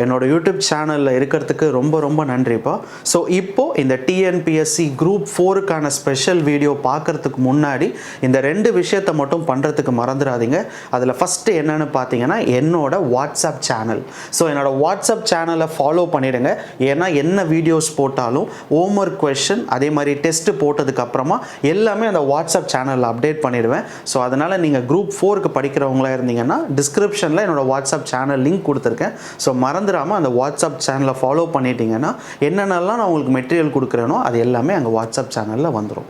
என்னோட யூடியூப் சேனலில் இருக்கிறதுக்கு ரொம்ப ரொம்ப நன்றிப்பா. ஸோ இப்போது இந்த டிஎன்பிஎஸ்சி குரூப் 4க்கான ஸ்பெஷல் வீடியோ பார்க்குறதுக்கு முன்னாடி இந்த 2 விஷயத்தை மட்டும் பண்ணுறதுக்கு மறந்துடாதீங்க. அதில் ஃபஸ்ட்டு என்னென்னு பார்த்தீங்கன்னா என்னோட வாட்ஸ்அப் சேனல். ஸோ என்னோட வாட்ஸ்அப் சேனலை ஃபாலோ பண்ணிவிடுங்க. ஏன்னா என்ன வீடியோஸ் போட்டாலும் ஹோம்ஒர்க் கொஷின் அதே மாதிரி டெஸ்ட்டு போட்டதுக்கப்புறமா எல்லாமே அந்த வாட்ஸ்அப் சேனலில் அப்டேட் பண்ணிடுவேன். ஸோ அதனால் நீங்கள் குரூப் 4க்கு படிக்கிறவங்களா இருந்தீங்கன்னா டிஸ்கிரிப்ஷனில் என்னோடய வாட்ஸ்அப் சேனல் லிங்க் கொடுத்துருக்கேன். ஸோ மறந்துடாமல் அந்த வாட்ஸ்அப் சேனலை ஃபாலோ பண்ணிட்டீங்கன்னா என்னென்னலாம் நான் உங்களுக்கு மெட்டீரியல் கொடுக்குறேனோ அது எல்லாமே அங்கே வாட்ஸ்அப் சேனலில் வந்துடும்.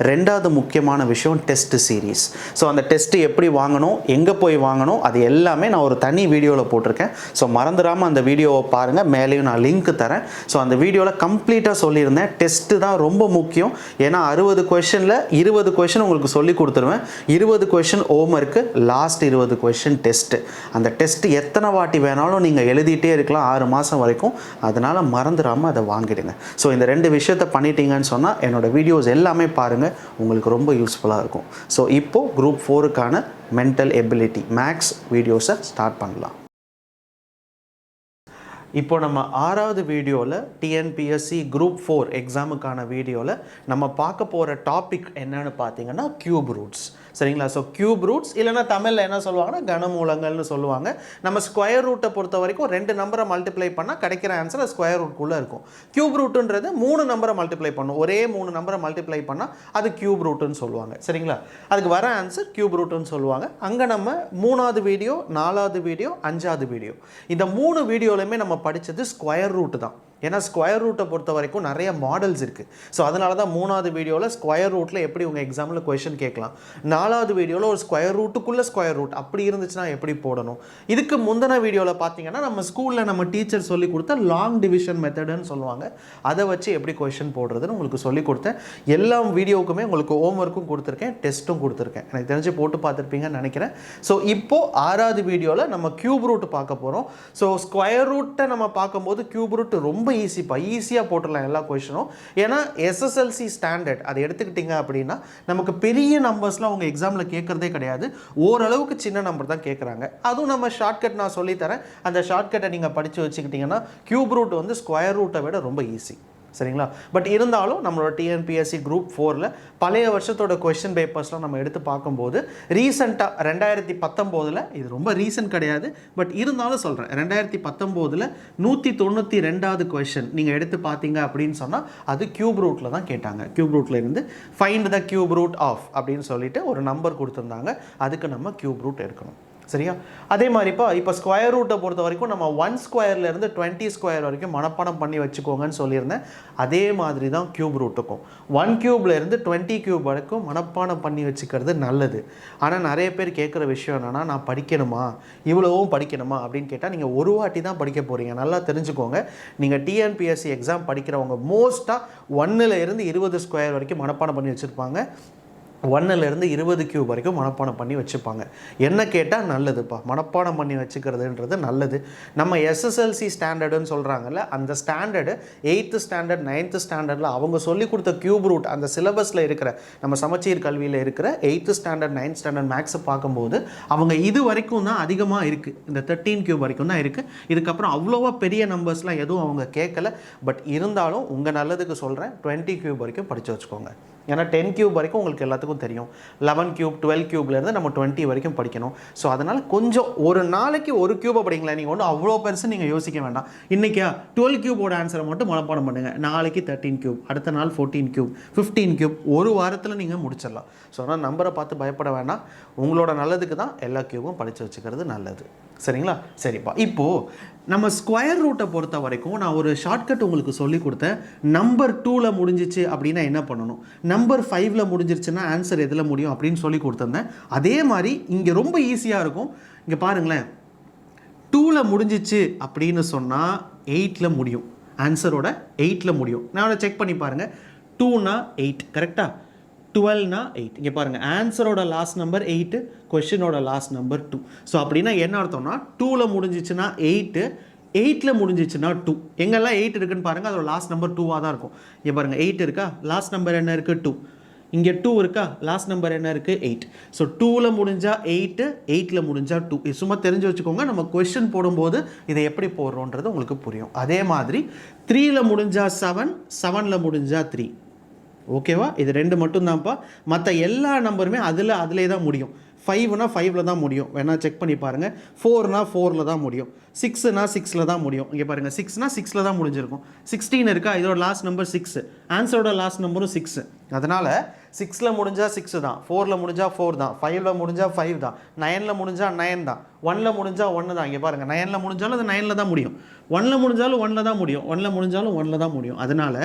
ரெண்டாவது முக்கியமான விஷயம் டெஸ்ட் சீரீஸ். ஸோ அந்த டெஸ்ட்டு எப்படி வாங்கணும், எங்கே போய் வாங்கணும், அது எல்லாமே நான் ஒரு தனி வீடியோவில் போட்டிருக்கேன். ஸோ மறந்துடாமல் அந்த வீடியோவை பாருங்கள், மேலேயும் நான் லிங்க் தரேன். ஸோ அந்த வீடியோவில் கம்ப்ளீட்டாக சொல்லியிருந்தேன். டெஸ்ட்டு தான் ரொம்ப முக்கியம். ஏன்னா 60 கொஷனில் 20 கொஷின் உங்களுக்கு சொல்லி கொடுத்துருவேன். 20 question homework, last 20 question test. அந்த டெஸ்ட்டு எத்தனை வாட்டி வேணாலும் நீங்கள் எழுதிட்டே இருக்கலாம் 6 மாதம் வரைக்கும். அதனால் மறந்துடாமல் அதை வாங்கிடுங்க. ஸோ இந்த 2 விஷயத்தை பண்ணிட்டீங்கன்னு சொன்னால் என்னோடய வீடியோஸ் எல்லாமே பாருங்கள், உங்களுக்கு ரொம்ப யூஸ்ஃபுல்லாக இருக்கும். ஸோ இப்போது குரூப் 4க்கான மென்டல் எபிலிட்டி மேக்ஸ் வீடியோஸை ஸ்டார்ட் பண்ணலாம். இப்போ நம்ம 6வது வீடியோவில் டிஎன்பிஎஸ்சி குரூப் 4 எக்ஸாமுக்கான வீடியோவில் நம்ம பார்க்க போகிற டாபிக் என்னன்னு பார்த்தீங்கன்னா கியூப் ரூட்ஸ். சரிங்களா? ஸோ கியூப் ரூட்ஸ் இல்லைனா தமிழில் என்ன சொல்லுவாங்கன்னா கனமூலங்கள்னு சொல்லுவாங்க. நம்ம ஸ்கொயர் ரூட்டை பொறுத்த வரைக்கும் 2 நம்பரை மல்டிப்ளை பண்ணால் கிடைக்கிற ஆன்சர் ஸ்கொயர் ரூட்குள்ளே இருக்கும். கியூப் ரூட்டுன்றது 3 நம்பரை மல்டிப்ளை பண்ணும். ஒரே 3 நம்பரை மல்டிப்ளை பண்ணால் அது கியூப் ரூட்டுன்னு சொல்லுவாங்க. சரிங்களா? அதுக்கு வர ஆன்சர் கியூப் ரூட்டுன்னு சொல்லுவாங்க. அங்கே நம்ம 3வது வீடியோ, 4வது வீடியோ, 5வது வீடியோ, இந்த 3 வீடியோலையுமே நம்ம படித்தது ஸ்கொயர் ரூட்டு தான். ஏன்னா ஸ்கொயர் ரூட்டை பொறுத்த வரைக்கும் நிறைய மாடல்ஸ் இருக்குது. ஸோ அதனால தான் 3வது வீடியோவில் ஸ்கொயர் ரூட்டில் எப்படி உங்கள் எக்ஸாமில் கொஷின் கேட்கலாம், 4வது வீடியோவில் ஒரு ஸ்கொயர் ரூட்டுக்குள்ளே ஸ்கொயர் ரூட் அப்படி இருந்துச்சுன்னா எப்படி போடணும். இதுக்கு முந்தின வீடியோவில் பார்த்தீங்கன்னா நம்ம ஸ்கூலில் நம்ம டீச்சர் சொல்லி கொடுத்த லாங் டிவிஷன் மெத்தடுன்னு சொல்லுவாங்க, அதை வச்சு எப்படி கொஷின் போடுறதுன்னு உங்களுக்கு சொல்லி கொடுத்தேன். எல்லா வீடியோவுக்குமே உங்களுக்கு ஹோம்ஒர்க்கும் கொடுத்துருக்கேன், டெஸ்ட்டும் கொடுத்துருக்கேன். எனக்கு தெரிஞ்சு போட்டு பார்த்துருப்பீங்கன்னு நினைக்கிறேன். ஸோ இப்போது 6வது வீடியோவில் நம்ம கியூப் ரூட் பார்க்க போகிறோம். ஸோ ஸ்கொயர் ரூட்டை நம்ம பார்க்கும்போது கியூப் ரூட் ரொம்ப ஈஸியாக போட்டுடலாம் எல்லா கொஷினும். ஏன்னா எஸ்எஸ்எல்சி ஸ்டாண்டர்ட் அதை எடுத்துக்கிட்டிங்க அப்படின்னா நமக்கு பெரிய நம்பர்ஸ்லாம் அவங்க எக்ஸாமில் கேட்குறதே கிடையாது. ஓரளவுக்கு சின்ன நம்பர் தான் கேட்குறாங்க. அதுவும் நம்ம ஷார்ட்கட் நான் சொல்லித்தரேன். அந்த ஷார்ட்கட்டை நீங்கள் படித்து வச்சுக்கிட்டிங்கன்னா கியூப் ரூட் வந்து ஸ்கொயர் ரூட்டை விட ரொம்ப ஈஸி. சரிங்களா? பட் இருந்தாலும் நம்மளோட டிஎன்பிஎஸ்சி குரூப் 4ல் பழைய வருஷத்தோட கொஸ்டின் பேப்பர்ஸ்லாம் நம்ம எடுத்து பார்க்கும்போது ரீசெண்டாக 2019 இது ரொம்ப ரீசன்ட் கிடையாது, பட் இருந்தாலும் சொல்கிறேன், 2019 192வது கொஸ்டின் நீங்கள் எடுத்து பார்த்தீங்க அப்படின்னு சொன்னால் அது கியூப் ரூட்டில் தான் கேட்டாங்க. கியூப் ரூட்டில் இருந்து find the cube root of அப்படின்னு சொல்லிட்டு ஒரு நம்பர் கொடுத்துருந்தாங்க. அதுக்கு நம்ம கியூப் ரூட் எடுக்கணும். சரியா? அதே மாதிரிப்பா இப்போ ஸ்கொயர் ரூட்டை பொறுத்த வரைக்கும் நம்ம 1 ஸ்கொயர்லேருந்து 20 ஸ்கொயர் வரைக்கும் மனப்பாடம் பண்ணி வச்சுக்கோங்கன்னு சொல்லியிருந்தேன். அதே மாதிரி தான் கியூப் ரூட்டுக்கும் 1 கியூப்லேருந்து 20 கியூப் வரைக்கும் மனப்பாடம் பண்ணி வச்சுக்கிறது நல்லது. ஆனால் நிறைய பேர் கேட்குற விஷயம் என்னென்னா, நான் படிக்கணுமா, இவ்வளவும் படிக்கணுமா அப்படின்னு கேட்டால் நீங்கள் ஒரு வாட்டி தான் படிக்க போகிறீங்க. நல்லா தெரிஞ்சுக்கோங்க. நீங்கள் டிஎன்பிஎஸ்சி எக்ஸாம் படிக்கிறவங்க மோஸ்ட்டாக 1லேருந்து 20 ஸ்கொயர் வரைக்கும் மனப்பாடம் பண்ணி வச்சுருப்பாங்க. 1லேருந்து 20 கியூப் வரைக்கும் மனப்பாடம் பண்ணி வச்சுப்பாங்க. என்ன கேட்டால் நல்லதுப்பா, மனப்பாடம் பண்ணி வச்சுக்கிறதுன்றது நல்லது. நம்ம எஸ்எஸ்எல்சி ஸ்டாண்டர்டுன்னு சொல்கிறாங்கல்ல, அந்த ஸ்டாண்டர்டு 8th ஸ்டாண்டர்ட் 9th ஸ்டாண்டர்டில் அவங்க சொல்லி கொடுத்த கியூப் ரூட் அந்த சிலபஸில் இருக்கிற நம்ம சமச்சீர் கல்வியில் இருக்கிற 8th ஸ்டாண்டர்ட் 9th ஸ்டாண்டர்ட் மேக்ஸை பார்க்கும்போது அவங்க இது வரைக்கும் தான் அதிகமாக இருக்குது. இந்த 13 கியூப் வரைக்கும் தான் இருக்குது. இதுக்கப்புறம் அவ்வளோவா பெரிய நம்பர்ஸ்லாம் எதுவும் அவங்க கேட்கல. பட் இருந்தாலும் உங்கள் நல்லதுக்கு சொல்கிறேன், 20 கியூப் வரைக்கும் படித்து வச்சுக்கோங்க. ஏன்னா 10 கியூப் வரைக்கும் உங்களுக்கு எல்லாத்துக்கும் தெரியும். 11 கியூப் 12 கியூப்லேருந்து நம்ம 20 வரைக்கும் படிக்கணும். ஸோ அதனால் கொஞ்சம் ஒரு நாளைக்கு ஒரு கியூபை படிங்களேன். நீங்கள் ஒன்றும் அவ்வளோ பெருசு நீங்கள் யோசிக்க வேண்டாம். இன்றைக்கி 12 கியூபோட ஆன்சரை மட்டும் மனப்பாடம் பண்ணுங்கள். நாளைக்கு 13 கியூப், அடுத்த நாள் 14 கியூப், 15 கியூப், ஒரு வாரத்தில் நீங்கள் முடிச்சிடலாம். ஸோ அதனால் நம்பரை பார்த்து பயப்பட வேண்டாம். உங்களோட நல்லதுக்கு தான் எல்லா கியூபும் படித்து வச்சுக்கிறது நல்லது. சரிங்களா? சரிப்பா. இப்போது நம்ம ஸ்கொயர் ரூட்டை பொறுத்த வரைக்கும் நான் ஒரு ஷார்ட்கட் உங்களுக்கு சொல்லி கொடுத்தேன். நம்பர் 2ல் முடிஞ்சிச்சு அப்படின்னா என்ன பண்ணணும், நம்பர் 5ல் முடிஞ்சிருச்சுன்னா ஆன்சர் எதில் முடியும் அப்படின்னு சொல்லி கொடுத்துருந்தேன். அதே மாதிரி இங்கே ரொம்ப ஈஸியாக இருக்கும். இங்கே பாருங்களேன், 2ல் முடிஞ்சிச்சு அப்படின்னு சொன்னால் 8ல் முடியும். ஆன்சரோட 8ல் முடியும். நான் அதை செக் பண்ணி பாருங்கள். 2னா 8 கரெக்டாக, 12னா 8. இங்கே பாருங்கள், ஆன்சரோட லாஸ்ட் நம்பர் 8, கொஷினோட லாஸ்ட் நம்பர் 2. ஸோ அப்படின்னா என்ன அர்த்தம்னா 2ல் முடிஞ்சிச்சுன்னா 8, 8ல் முடிஞ்சிச்சுன்னா 2. எங்கெல்லாம் 8 இருக்குன்னு பாருங்கள், அதோட லாஸ்ட் நம்பர் 2வாக தான் இருக்கும். இங்கே பாருங்கள் 8 இருக்கா, லாஸ்ட் நம்பர் என்ன இருக்குது 2. இங்கே 2 இருக்கா, லாஸ்ட் நம்பர் என்ன இருக்குது 8. ஸோ 2ல் முடிஞ்சா 8, 8ல் முடிஞ்சா 2. இது சும்மா தெரிஞ்சு வச்சுக்கோங்க, நம்ம கொஸ்டின் போடும்போது இதை எப்படி போடுறோன்றது உங்களுக்கு புரியும். அதே மாதிரி 3ல் முடிஞ்சா 7, 7ல் முடிஞ்சா 3. ஓகேவா, இது ரெண்டு மட்டும்தான்ப்பா. மற்ற எல்லா நம்பருமே அதிலே தான் முடியும். 5னா 5ல் தான் முடியும், வேணா செக் பண்ணி பாருங்கள். 4னா 4ல் தான் முடியும். 6னா 6ல் தான் முடியும். இங்கே பாருங்கள், 6னா 6ல் தான் முடிஞ்சிருக்கும். 16 இருக்கா, இதோட லாஸ்ட் நம்பர் 6, ஆன்சரோட லாஸ்ட் நம்பரும் 6. அதனால் 6ல் முடிஞ்சால் 6 தான், 4ல் முடிஞ்சால் 4 தான், 5ல் முடிஞ்சால் 5 தான், 9ல் முடிஞ்சால் 9 தான், 1ல் முடிஞ்சால் 1 தான். இங்கே பாருங்கள், 9ல் முடிஞ்சாலும் அது 9ல் தான் முடியும், 1ல் முடிஞ்சாலும் 1ல் தான் முடியும், 1ல் முடிஞ்சாலும் 1ல் தான் முடியும். அதனால்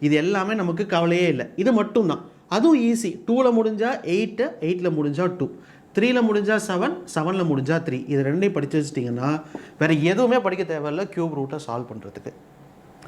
இது எல்லாமே நமக்கு கவலையே இல்லை, இது மட்டும் தான். அதுவும் ஈஸி. 2ல் முடிஞ்சால் 8, 8ல் முடிஞ்சால் 2, 3ல் முடிஞ்சால் 7, 7ல் முடிஞ்சால் 3. இது ரெண்டையும் படித்து வச்சிட்டிங்கன்னா வேறு எதுவுமே படிக்க தேவையில்லை க்யூப் ரூட்டை சால்வ் பண்ணுறதுக்கு.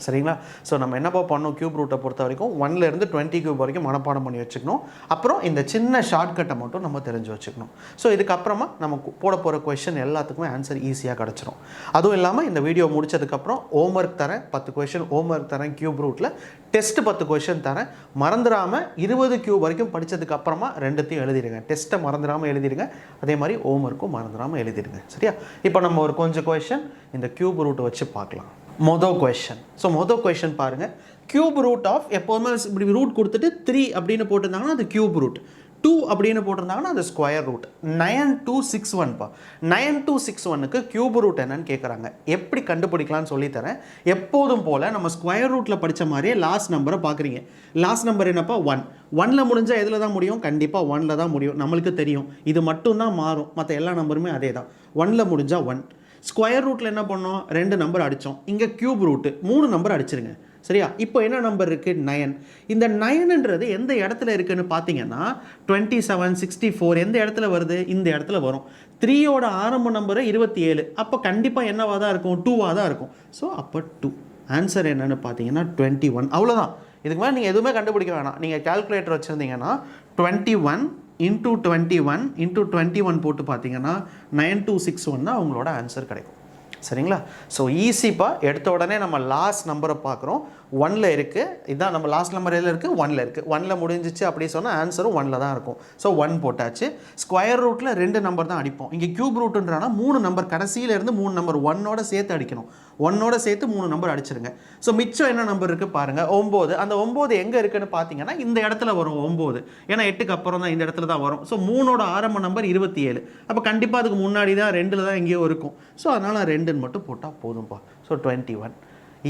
சரிங்களா? ஸோ நம்ம என்னப்பா பண்ணோம், க்யூப் ரூட்டை பொறுத்த வரைக்கும் 1லேருந்து 20 க்யூப் வரைக்கும் மனப்பாடம் பண்ணி வச்சுக்கணும். அப்புறம் இந்த சின்ன ஷார்ட்கட்டை மட்டும் நம்ம தெரிஞ்சு வச்சுக்கணும். ஸோ இதுக்கப்புறமா நம்ம போட போகிற கொஷின் எல்லாத்துக்குமே ஆன்சர் ஈஸியாக கிடச்சிரும். அதுவும் இல்லாமல் இந்த வீடியோ முடிச்சதுக்கப்புறம் ஹோம்ஒர்க் தரேன், 10 கொஷின் ஹோம்ஒர்க் தரேன் க்யூப் ரூட்டில், டெஸ்ட் 10 கொஷின் தரேன். மறந்துடாமல் 20 க்யூப் வரைக்கும் படித்ததுக்கப்புறமா ரெண்டுத்தையும் எழுதிடுங்க. டெஸ்ட்டை மறந்துடாமல் எழுதிடுங்க, அதே மாதிரி ஹோம்ஒர்க்கும் மறந்துடாமல் எழுதிடுங்க. சரியா? இப்போ நம்ம ஒரு கொஞ்சம் கொஷின் இந்த க்யூப் ரூட்டை வச்சு பார்க்கலாம். மொதல் கொஷன். ஸோ மொதல் கொஷன் பாருங்கள், க்யூப் ரூட் ஆஃப், எப்போதுமே இப்படி ரூட் கொடுத்துட்டு 3 அப்படின்னு போட்டிருந்தாங்கன்னா அது க்யூப் ரூட், 2 அப்படின்னு போட்டிருந்தாங்கன்னா அது ஸ்கொயர் ரூட். 9261பா, 9261க்கு க்யூப் ரூட் என்னன்னு கேட்குறாங்க. எப்படி கண்டுபிடிக்கலாம்னு சொல்லித்தரேன். எப்போதும் போல் நம்ம ஸ்கொயர் ரூட்டில் படித்த மாதிரியே லாஸ்ட் நம்பரை பார்க்குறீங்க. லாஸ்ட் நம்பர் என்னப்பா 1. 1ல் முடிஞ்சால் எதில் தான் முடியும், கண்டிப்பாக 1ல் தான் முடியும், நம்மளுக்கு தெரியும். இது மட்டும் தான் மாறும், மற்ற எல்லா நம்பருமே அதே தான். 1ல் முடிஞ்சால் 1. ஸ்கொயர் ரூட்டில் என்ன பண்ணோம், 2 நம்பர் அடித்தோம். இங்கே க்யூப் ரூட்டு 3 நம்பர் அடிச்சிருங்க. சரியா? இப்போ என்ன நம்பர் இருக்குது, 9. இந்த 9ன்றது எந்த இடத்துல இருக்குதுன்னு பார்த்தீங்கன்னா 27, 64 எந்த இடத்துல வருது, இந்த இடத்துல வரும். 3யோட ஆரம்ப நம்பரு 27, அப்போ கண்டிப்பாக என்னவாக தான் இருக்கும், 2வாக தான் இருக்கும். ஸோ அப்போ 2. ஆன்சர் என்னென்னு பார்த்தீங்கன்னா 21. அவ்வளோதான். இதுக்கு மேலே நீங்கள் எதுவுமே கண்டுபிடிக்க வேணாம். நீங்கள் கால்குலேட்டர் வச்சுருந்தீங்கன்னா 21 இன்ட்டு 21 இன்ட்டு 21 போட்டு பார்த்தீங்கன்னா 9261 தான் உங்களோட ஆன்சர் கிடைக்கும். சரிங்களா? ஸோ ஈஸிப்பா. எடுத்த உடனே நம்ம லாஸ்ட் நம்பரை பார்க்குறோம், 1ல் இருக்குது. இதுதான் நம்ம லாஸ்ட் நம்பர் எதில் இருக்குது, 1ல் இருக்குது. 1ல் முடிஞ்சிச்சு அப்படி சொன்னால் ஆன்சரும் 1ல் தான் இருக்கும். ஸோ 1 போட்டாச்சு. ஸ்கொயர் ரூட்டில் 2 நம்பர் தான் அடிப்போம். இங்கே க்யூப் ரூட்டுன்றானா 3 நம்பர், கடைசியிலேருந்து 3 நம்பர் 1ஓட சேர்த்து அடிக்கணும். 1ஓட சேர்த்து 3 நம்பர் அடிச்சிருங்க. ஸோ மிச்சம் என்ன நம்பர் இருக்குது பாருங்கள், 9. அந்த 9 எங்கே இருக்குன்னு பார்த்தீங்கன்னா இந்த இடத்துல வரும் 9. ஏன்னா 8க்கு அப்புறம் தான் இந்த இடத்துல தான் வரும். ஸோ 3ஓட ஆரம்ப நம்பர் 27. அப்போ கண்டிப்பாக அதுக்கு முன்னாடி தான் 2ல் தான் எங்கேயோ இருக்கும். ஸோ அதனால் 2ன்னு மட்டும் போட்டால் போதும்ப்பா. ஸோ 21.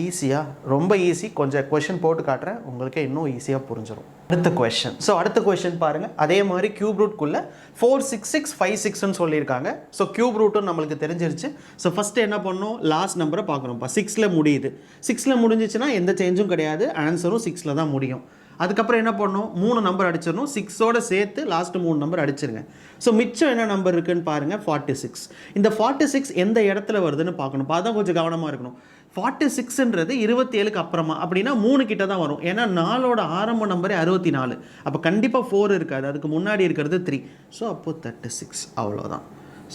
ஈஸியாக, ரொம்ப ஈஸி. கொஞ்சம் கொஷின் போட்டு காட்டுறேன், உங்களுக்கே இன்னும் ஈஸியாக புரிஞ்சிடும். அடுத்த கொஷின். ஸோ அடுத்த கொஷின் பாருங்கள், அதே மாதிரி க்யூப் ரூட்குள்ளே 466 56ன்னு சொல்லியிருக்காங்க. ஸோ க்யூப் ரூட்டும் நம்மளுக்கு தெரிஞ்சிருச்சு. ஸோ ஃபஸ்ட்டு என்ன பண்ணணும், லாஸ்ட் நம்பரை பார்க்கணும்ப்பா. 6ல் முடியுது. 6ல் முடிஞ்சிச்சுன்னா எந்த சேஞ்சும் கிடையாது, ஆன்சரும் 6ல் தான் முடியும். அதுக்கப்புறம் என்ன பண்ணணும், 3 நம்பர் அடிச்சிடணும். 6ஓட சேர்த்து லாஸ்ட்டு 3 நம்பர் அடிச்சிருங்க. ஸோ மிச்சம் என்ன நம்பர் இருக்குன்னு பாருங்கள், 46. இந்த 46 எந்த இடத்துல வருதுன்னு பார்க்கணும். அதான் கொஞ்சம் கவனமாக இருக்கணும். 46ன்றது 27க்கு அப்புறமா, அப்படின்னா 3 கிட்ட தான் வரும். ஏன்னா 4ஓட ஆரம்ப நம்பரே 64. அப்போ கண்டிப்பாக 4 இருக்காது, அதுக்கு முன்னாடி இருக்கிறது 3. ஸோ அப்போது 36. அவ்வளோதான்.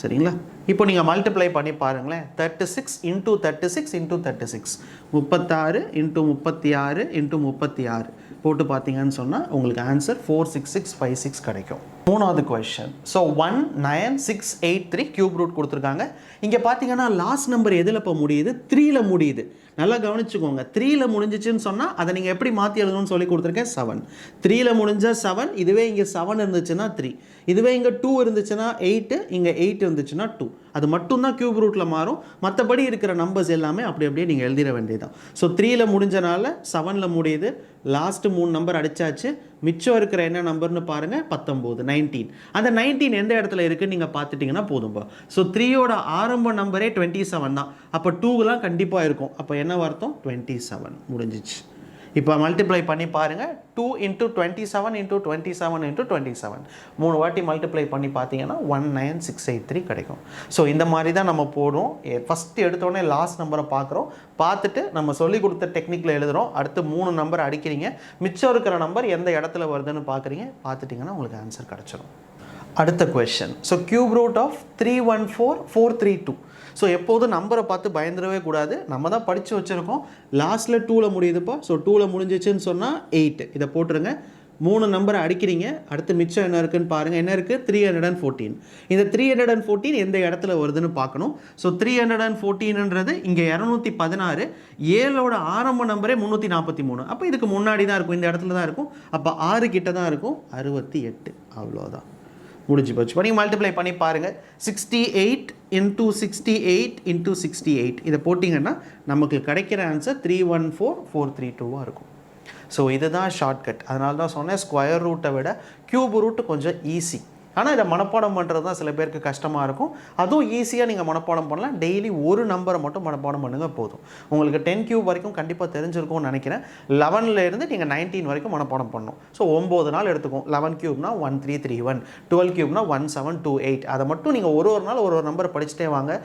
சரிங்களா? இப்போ நீங்கள் மல்டிப்ளை பண்ணி பாருங்களேன். 36 இன்ட்டு 36 இன்ட்டு 36, 36 இன்ட்டு 36 இன்ட்டு 36 போட்டு பார்த்தீங்கன்னு சொன்னால் உங்களுக்கு ஆன்சர் 46656 கிடைக்கும். மூணாவது கொஸ்டின். ஸோ 19683 க்யூப் ரூட் கொடுத்துருக்காங்க. இங்கே பார்த்தீங்கன்னா லாஸ்ட் நம்பர் எதில் இப்போ முடியுது, 3ல் முடியுது. நல்லா கவனிச்சுக்கோங்க. 3ல் முடிஞ்சிச்சுன்னு சொன்னால் அதை நீங்கள் எப்படி மாற்றி எழுதணும்னு சொல்லி கொடுத்துருக்கேன், 7. 3ல் முடிஞ்சால் 7, இதுவே இங்கே 7 இருந்துச்சுன்னா 3, இதுவே இங்கே 2 இருந்துச்சுன்னா 8, இங்கே 8 இருந்துச்சுன்னா 2. அது மட்டும்தான் க்யூப் ரூட்டில் மாறும். மற்றபடி இருக்கிற நம்பர்ஸ் எல்லாமே அப்படியே நீங்கள் எழுதிட வேண்டியதான். ஸோ 3ல் முடிஞ்சனால 7ல் முடியுது. லாஸ்ட்டு 3 நம்பர் அடித்தாச்சு. மிச்சம் இருக்கிற என்ன நம்பர்னு பாருங்கள், 19, 19. அந்த 19 எந்த இடத்துல இருக்குன்னு நீங்கள் பார்த்துட்டிங்கன்னா போதும்பா. ஸோ 3யோட ஆரம்ப நம்பரே 27 தான். அப்போ 2லாம் கண்டிப்பாக இருக்கும். அப்போ என்ன அர்த்தம், 27 முடிஞ்சிச்சு. இப்போ மல்டிப்ளை பண்ணி பாருங்கள். 2 இன்ட்டு 27 இன்ட்டு 27 இன்ட்டு 27 3 வாட்டி மல்டிப்ளை பண்ணி பார்த்தீங்கன்னா 19683 கிடைக்கும். ஸோ இந்த மாதிரி தான் நம்ம போடுறோம். ஃபஸ்ட்டு எடுத்தோடனே லாஸ்ட் நம்பரை பார்க்குறோம். பார்த்துட்டு நம்ம சொல்லி கொடுத்த டெக்னிக்கில் எழுதுகிறோம். அடுத்து 3 நம்பர் அடிக்கிறீங்க. மிச்சம் இருக்கிற நம்பர் எந்த இடத்துல வருதுன்னு பார்க்குறீங்க. பார்த்துட்டிங்கன்னா உங்களுக்கு ஆன்சர் கிடச்சிடும். அடுத்த question. So cube root of 314432. So எப்போதும் நம்பரை பார்த்து பயந்துடவே கூடாது. நம்ம தான் படித்து வச்சுருக்கோம். லாஸ்ட்டில் 2ல் முடியுதுப்பா. ஸோ 2ல் முடிஞ்சிச்சுன்னு சொன்னால் 8 இதை போட்டுருங்க. 3 நம்பரை அடிக்கிறீங்க, அடுத்து மிச்சம் என்ன இருக்குன்னு பாருங்கள். என்ன இருக்குது? 314. இந்த 314 எந்த இடத்துல வருதுன்னு பார்க்கணும். ஸோ 314ன்றது இங்கே 216, 7ஓட ஆரம்ப நம்பரே 343. அப்போ இதுக்கு முன்னாடி தான் இருக்கும், இந்த இடத்துல தான் இருக்கும். அப்போ 6 கிட்ட தான் இருக்கும். 68, அவ்வளோதான், முடிஞ்சு போச்சு. இப்போ நீங்கள் மல்டிப்ளை பண்ணி பாருங்கள். 68 இன்ட்டு 68 இன்ட்டு 68 இதை போட்டிங்கன்னா நமக்கு கிடைக்கிற ஆன்சர் 314432 இருக்கும். ஸோ இதுதான் ஷார்ட்கட். அதனால தான் சொன்னேன், ஸ்கொயர் ரூட்டை விட க்யூப் ரூட்டு கொஞ்சம் ஈஸி. ஆனால் இதை மனப்பாடம் பண்ணுறது தான் சில பேருக்கு கஷ்டமாக இருக்கும். அதுவும் ஈஸியாக நீங்கள் மனப்பாடம் பண்ணலாம். டெய்லி ஒரு நம்பரை மட்டும் மனப்பாடம் பண்ணுங்கள் போதும். உங்களுக்கு 10 கியூப் வரைக்கும் கண்டிப்பாக தெரிஞ்சிருக்கும்னு நினைக்கிறேன். 11லேருந்து நீங்கள் 19 வரைக்கும் மனப்பாடம் பண்ணணும். ஸோ 9 நாள் எடுத்துக்கும். 11 கியூப்னா 1331, 12 கியூப்னா 1728. அதை மட்டும் நீங்கள் ஒரு நாள் ஒரு நம்பரை படிச்சுட்டே வாங்க.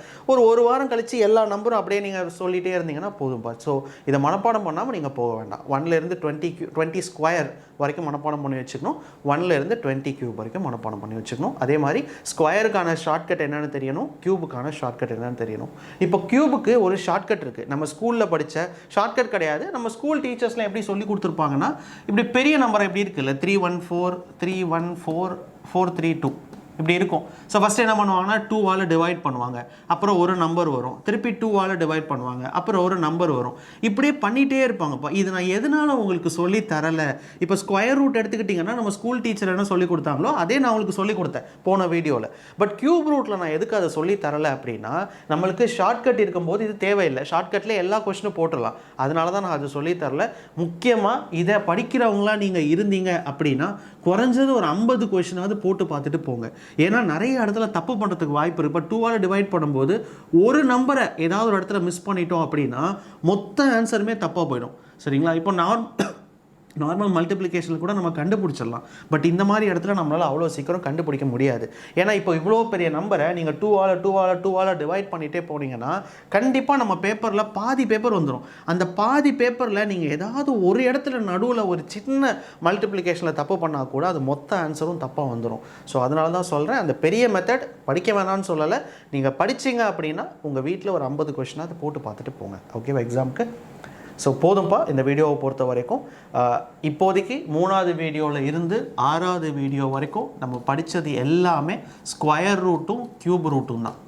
ஒரு வாரம் கழித்து எல்லா நம்பரும் அப்படியே நீங்கள் சொல்லிகிட்டே இருந்தீங்கன்னா போதும்பா. ஸோ இதை மனப்பாடம் பண்ணாமல் நீங்கள் போக வேண்டாம். 1லேருந்து 20 ஸ்கொயர் வரைக்கும் மனப்பாடம் பண்ணி வச்சுக்கணும். 1லேருந்து 20 கியூப் வரைக்கும் மனப்பாடம் பண்ணி வச்சுக்கணும். அதே மாதிரி ஸ்கொயருக்கான ஷார்ட்கட் என்னென்னு தெரியணும், கியூபுக்கான ஷார்ட்கட் என்னென்னு தெரியணும். இப்போ கியூபுக்கு ஒரு ஷார்ட்கட் இருக்குது. நம்ம ஸ்கூலில் படித்த ஷார்ட்கட் கிடையாது. நம்ம ஸ்கூல் டீச்சர்ஸ்லாம் எப்படி சொல்லி கொடுத்துருப்பாங்கன்னா, இப்படி பெரிய நம்பர் எப்படி இருக்குல்ல, 314, 314, 432 இப்படி இருக்கும். ஸோ ஃபஸ்ட்டு என்ன பண்ணுவாங்கன்னா 2ஆல் டிவைட் பண்ணுவாங்க, அப்புறம் ஒரு நம்பர் வரும், திருப்பி 2ஆல் டிவைட் பண்ணுவாங்க, அப்புறம் ஒரு நம்பர் வரும். இப்படியே பண்ணிகிட்டே இருப்பாங்கப்பா. இது நான் எதனால் உங்களுக்கு சொல்லி தரலை. இப்போ ஸ்கொயர் ரூட் எடுத்துக்கிட்டிங்கன்னா நம்ம ஸ்கூல் டீச்சர் என்ன சொல்லி கொடுத்தாங்களோ அதே நான் உங்களுக்கு சொல்லி கொடுத்தேன் போன வீடியோவில். பட் கியூப் ரூட்டில் நான் எதுக்கு அதை சொல்லி தரலை அப்படின்னா, நம்மளுக்கு ஷார்ட்கட் இருக்கும்போது இது தேவையில்லை. ஷார்ட்கட்டில் எல்லா கொஸ்டினும் போட்டுடலாம். அதனால தான் நான் அதை சொல்லி தரல. முக்கியமாக இதை படிக்கிறவங்களாம் நீங்கள் இருந்தீங்க அப்படின்னா குறைஞ்சது ஒரு 50 கொஸ்டினாவது போட்டு பார்த்துட்டு போங்க. ஏன்னா நிறைய இடத்துல தப்பு பண்ணுறதுக்கு வாய்ப்பு இருக்குது. இப்போ 2ஆல் டிவைட் பண்ணும்போது ஒரு நம்பரை ஏதாவது ஒரு இடத்துல மிஸ் பண்ணிட்டோம் அப்படின்னா மொத்த ஆன்சருமே தப்பாக போயிடும். சரிங்களா? இப்போ நார்மல் மல்டிப்ளிகேஷனில் கூட நம்ம கண்டுபிடிச்சிடலாம். பட் இந்த மாதிரி இடத்துல நம்மளால் அவ்வளோ சீக்கிரம் கண்டுபிடிக்க முடியாது. ஏன்னா இப்போ இவ்வளோ பெரிய நம்பரை நீங்கள் 2ஆல் டிவைட் பண்ணிகிட்டே போனீங்கன்னா கண்டிப்பாக நம்ம பேப்பரில் பாதி பேப்பர் வந்துடும். அந்த பாதி பேப்பரில் நீங்கள் ஏதாவது ஒரு இடத்துல நடுவில் ஒரு சின்ன மல்டிப்ளிகேஷனில் தப்பு பண்ணால் கூட அது மொத்த ஆன்சரும் தப்பாக வந்துடும். ஸோ அதனால தான் சொல்கிறேன், அந்த பெரிய மெத்தட் படிக்க வேணான்னு சொல்லலை. நீங்கள் படிச்சிங்க அப்படின்னா உங்கள் வீட்டில் ஒரு 50 கொஸ்டினாவது போட்டு பார்த்துட்டு போங்க. ஓகேவா? எக்ஸாமுக்கு. ஸோ போதும்ப்பா இந்த வீடியோவை பொறுத்த வரைக்கும். இப்போதைக்கு 3வது வீடியோவில் இருந்து 6வது வீடியோ வரைக்கும் நம்ம படித்தது எல்லாமே ஸ்கொயர் ரூட்டும் கியூப் ரூட்டும் தான்.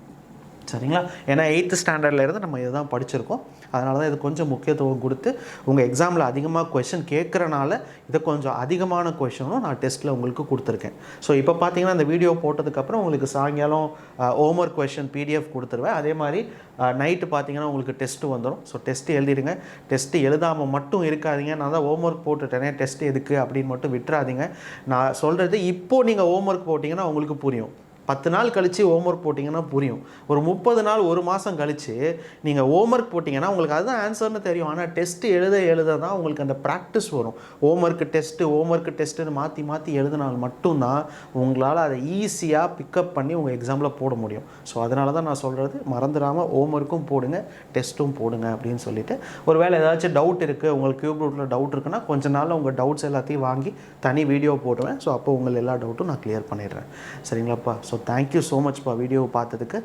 சரிங்களா? ஏன்னா 8th ஸ்டாண்டர்டில் இருந்து நம்ம இதை தான் படிச்சிருக்கோம். அதனால தான் இது கொஞ்சம் முக்கியத்துவம் கொடுத்து உங்கள் எக்ஸாமில் அதிகமாக கொஷின் கேட்குறனால இதை கொஞ்சம் அதிகமான கொஷினும் நான் டெஸ்ட்டில் உங்களுக்கு கொடுத்துருக்கேன். ஸோ இப்போ பார்த்தீங்கன்னா இந்த வீடியோ போட்டதுக்கப்புறம் உங்களுக்கு சாயங்காலம் ஹோம்ஒர்க் கொஷின் PDF கொடுத்துருவேன். அதே மாதிரி நைட்டு பார்த்தீங்கன்னா உங்களுக்கு டெஸ்ட்டு வந்துடும். So test எழுதிடுங்க. டெஸ்ட்டு எழுதாமல் மட்டும் இருக்காதீங்க. நான் தான் ஹோம்ஒர்க் போட்டுட்டேனே டெஸ்ட் எதுக்கு அப்படின்னு மட்டும் விட்டுறாதீங்க. நான் சொல்கிறது இப்போது நீங்கள் ஹோம்ஒர்க் போட்டிங்கன்னா உங்களுக்கு புரியும். 10 நாள் கழித்து ஹோம்ஒர்க் போட்டிங்கன்னா புரியும். ஒரு 30 நாள், ஒரு மாதம் கழித்து நீங்கள் ஹோம்ஒர்க் போட்டிங்கன்னா உங்களுக்கு அதுதான் ஆன்சர்னு தெரியும். ஆனால் டெஸ்ட்டு எழுத தான் உங்களுக்கு அந்த ப்ராக்டிஸ் வரும். ஹோம்ஒர்க்கு டெஸ்ட்டுன்னு மாற்றி எழுதினால் மட்டும்தான் உங்களால் அதை ஈஸியாக பிக்கப் பண்ணி உங்கள் எக்ஸாமில் போட முடியும். ஸோ அதனால தான் நான் சொல்கிறது, மறந்துடாமல் ஹோம்ஒர்க்கும் போடுங்க, டெஸ்ட்டும் போடுங்க அப்படின்னு சொல்லிட்டு. ஒரு வேளை ஏதாச்சும் டவுட் இருக்குது, உங்களுக்கு கியூப் ரூட்டில் டவுட் இருக்குன்னா கொஞ்ச நாளில் உங்கள் டவுட்ஸ் எல்லாத்தையும் வாங்கி தனி வீடியோ போடுவேன். ஸோ அப்போ உங்கள் எல்லா டவுட்டும் நான் கிளியர் பண்ணிடுறேன். சரிங்களாப்பா? ஸோ தேங்க்யூ ஸோ மச்ப்பா வீடியோவை பார்த்ததுக்கு.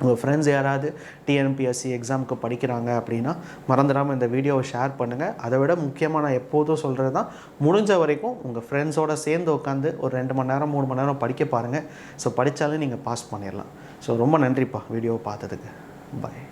உங்கள் ஃப்ரெண்ட்ஸ் யாராவது TNPSC எக்ஸாமுக்கு படிக்கிறாங்க அப்படின்னா மறந்துடாமல் இந்த வீடியோவை ஷேர் பண்ணுங்கள். அதை விட முக்கியமாக நான் எப்போதும் சொல்கிறது தான், முடிஞ்ச வரைக்கும் உங்கள் ஃப்ரெண்ட்ஸோடு சேர்ந்து உட்காந்து ஒரு 2 மணி நேரம் 3 மணி நேரம் படிக்க பாருங்கள். ஸோ படித்தாலே நீங்கள் பாஸ் பண்ணிடலாம். ஸோ ரொம்ப நன்றிப்பா வீடியோவை பார்த்ததுக்கு. பாய்.